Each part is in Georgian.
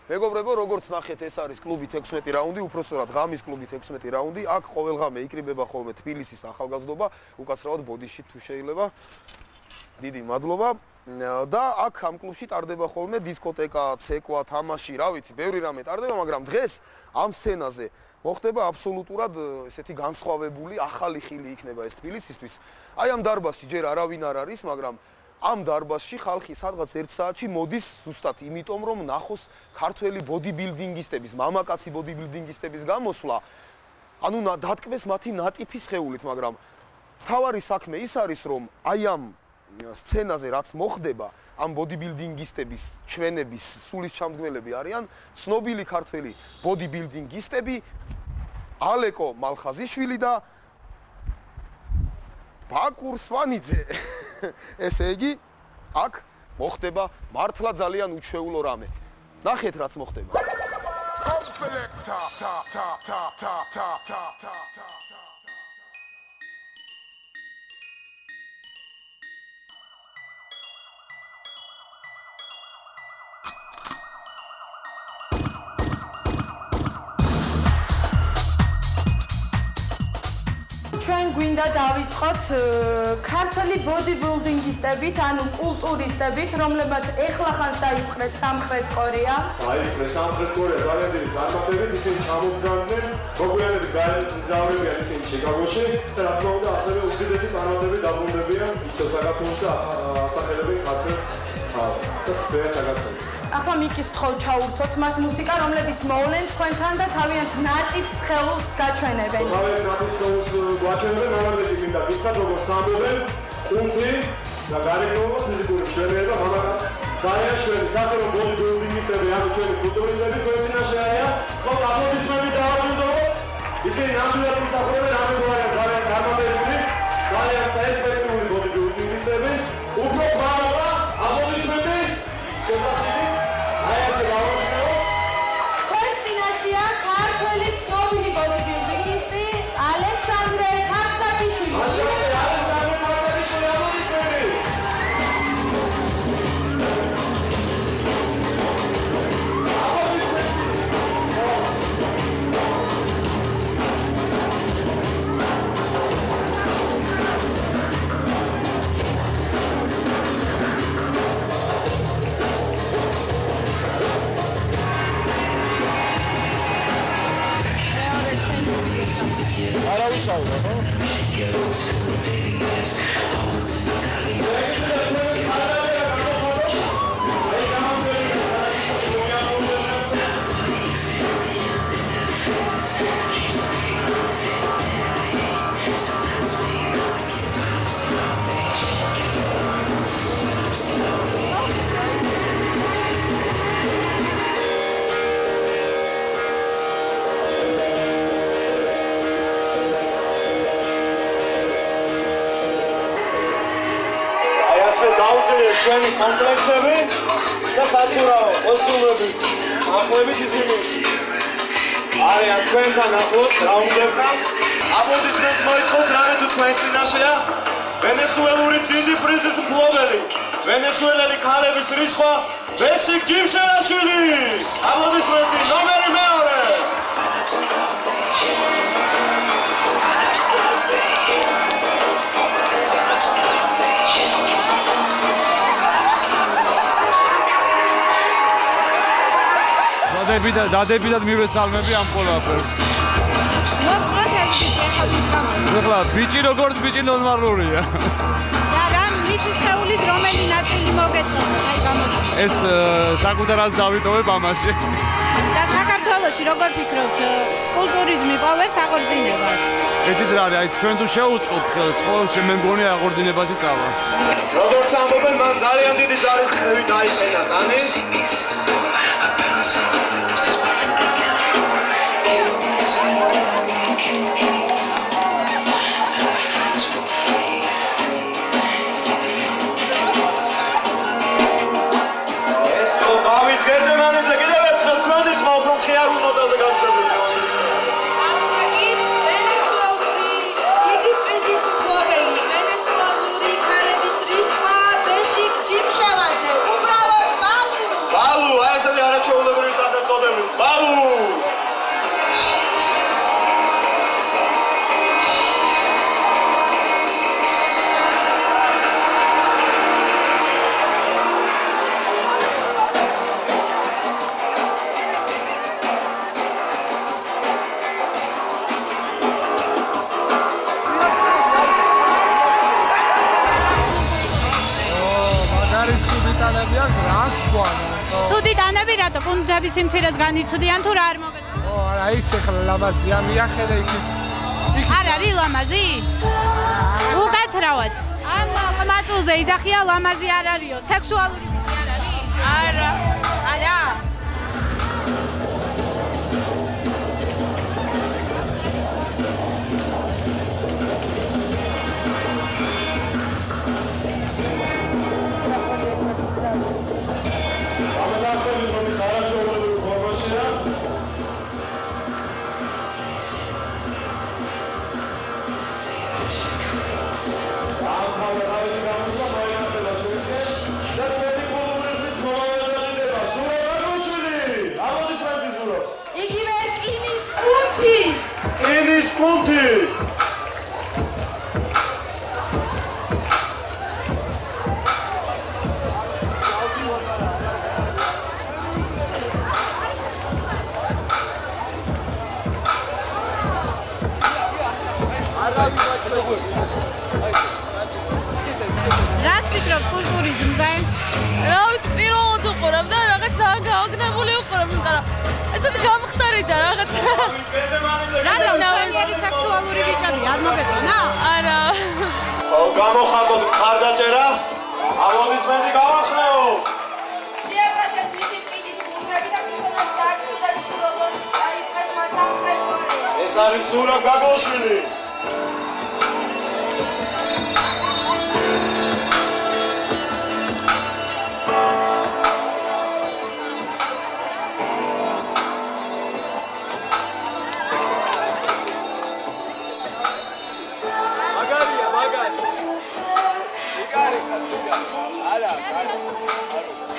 მეგობრებო, როგორც ნახეთ, ეს არის კლუბი 16 რაუნდი, უпростоრად ღამის კლუბი 16 რაუნდი. აქ ყოველ ღამე იკრიბება ხოლმე თბილისის ახალგაზრდობა, უკაცრავად ბოდიში თუ შეიძლება. დიდი მადლობა. და აქ ამ კლუბში ტარდება ხოლმე დისკოტეკა, ცეკვა, თამაში, რა ვიცი, ბევრი რამე ტარდება, მაგრამ დღეს ამ სცენაზე მოხდება აბსოლუტურად ესეთი განსხვავებული ახალი ხილი იქნება ეს თბილისისთვის. აი ამ დარბაზში ჯერ არავინ არ არის, მაგრამ ამ დარბაზში ხალხი სადღაც 1 საათში მოდის ზუსტად იმიტომ, რომ ნახოს ქართველი ბოდიბილდინგისტების, მამაკაცი ბოდიბილდინგისტების გამოსვლა. ანუ დატკბეს მათი ნატიფი სხეულით, მაგრამ თავარი საქმე ის არის, რომ აი ამ სცენაზე რაც მოხდება, ამ ბოდიბილდინგისტების, ჩვენების სულისჩამდგმელები არიან ცნობილი ქართველი ბოდიბილდინგისტები ალეკო მალხაზიშვილი და ბაკურ სვანიძე. ესე იგი, აქ მოხდება მართლა ძალიან უჩვეულო რამე. ნახეთ რაც მოხდება. ჩვენ გვინდა დავიწყოთ ქართველი ბოდიბილდინგისტებით, ანუ კულტურისტებით, რომლებმაც ეხლახანს დაიპყრეს სამხრეთ კორეა. დაიპყრეს სამხრეთ კორეა ძალიან დიდი წარმატებით, ისინი ჩამოგზავნდნენ, მოგვიანებით გაემგზავრებიან ისინი ჩიკაგოში და რა თქმა უნდა ასევე უდიდესი წარმატებით დაბრუნდებიან ისევ საქართველოს და ასახელებენ ქართველ ხალხს. და საქართველოს. ახლა მიკითხავ ჩაურთოთ მათ მუსიკა, რომლებიც მოვლენ თქვენთან და თავიანთ ნატიფ სხეულს გაჩვენებენ. თავიანთ ნატიფ სხეულს გაჩვენებენ, რომლებიც მინდა გითხრათ, როგორც ამბობენ, კუნთი და გარეგნობა, ფიზიკური მშვენიერება, მამაკაც ძალიან შვენი, ასე რომ ბოდიბილდინგისტები, ანუ ჩვენი კულტურისტები თქვენ წინაშე არიან, ხოლმე აპლოდისმენტები დააჯილდოვოთ. ისინი ნამდვილად მსახურებენ ამ ძალიან წარმატებული, ძალიან პერსპექტიული ბოდიბილდინგისტები. უფრო მაღლა აპლოდისმენტი თქვენ წინაშეა ქართველი ცნობილი ბოდიბილდინგისტი ალექსანდრე თახტაკიშვილი. ჩვენი კომპლექსები და საცურაო ოსულების ახლებით ისინი არიან თქვენთან ახლოს რაუნდებთან. აპლოდისმენტს მოითხოვს რამე თუ თქვენს წინაშეა ვენესუელური დიდი პრიზის მფლობელი, ვენესუელელი ქალების რისხვა ბესიკ ჯიმშელაშვილი. აპლოდისმენტი ნომერი მეორე. დადებითად მივესალმები ამ ყველაფერს. ახლა ბიჭი როგორც ბიჭი ნორმალურია. და რა მიწის სხეულის რომელი ნაწილი მოგეწონა, აი გამოდის. ეს საკუთარად დავიტოვებ ამაში. და საქართველოში როგორ ფიქრობთ, კულტურიზმი პოვებს აღორძინებას? ეცით რა არის, აი ჩვენ თუ შევუწყობ ხელს, ხო, მე მგონი აღორძინებაში წავა. როგორც ამბობენ, მან ძალიან დიდი ძალისხმევი დაიხენა ტანი. უბრალოდ ბალუ. ბალუ, აი ესეთი არაჩვეულებრივი მოწოდებით. ბაბუ! ცუდი ტანები რატო კუნძების სიმცირეს განიცუდიან თუ რა არ მოგეწონათ? ო არა ისე ხლა ლამაზია მიახედა იქ. არ არის ლამაზი? უკაცრავად. ამ ყმაწულზე იძახია ლამაზი არ არისო, სექსუალური ბიჭი არ არის? არა. არა. Enis Conti! რას ფიქრობ კულტურიზმზე? რა ვიცი, პირველად უყურებ და რაღაც ძალიან გააგნებული უყურებ, იმიტომ რომ ესეთი გამხდარი და რაღაც რატომ ჩვენი სექსუალური ბიჭები არ მოგეწონა? არა. გამოხატოთ მხარდაჭერა. აპლოდისმენტი გავახნეო. შეაფასეთ მისი პირის კულტები და ქრონოს დაგჭირდა როგორ დაიფხეს მათ ამხელვარი. ეს არის ზურაბ გაგოშვილი.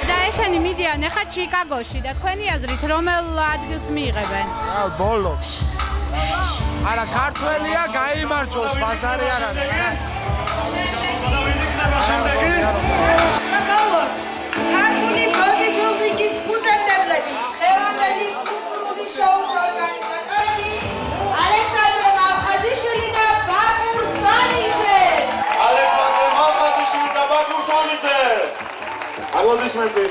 და ესენი მიდიან ახლა ჩიკაგოში და თქვენი აზრით რომელ ადგილს მიიღებენ? ბოლო. არა ქართველია გაიმარჯვოს ბაზარი არ არის. ქართული ბოდიბილდინგის ფუძემდებლები, ხელოვნური კულტურული შოუს ორგანიზატორები, ალექსანდრე მალხაზიშვილი და ბაკურ სვანიძე. ალექსანდრე მალხაზიშვილი და ბაკურ სვანიძე. აპლოდისმენტი.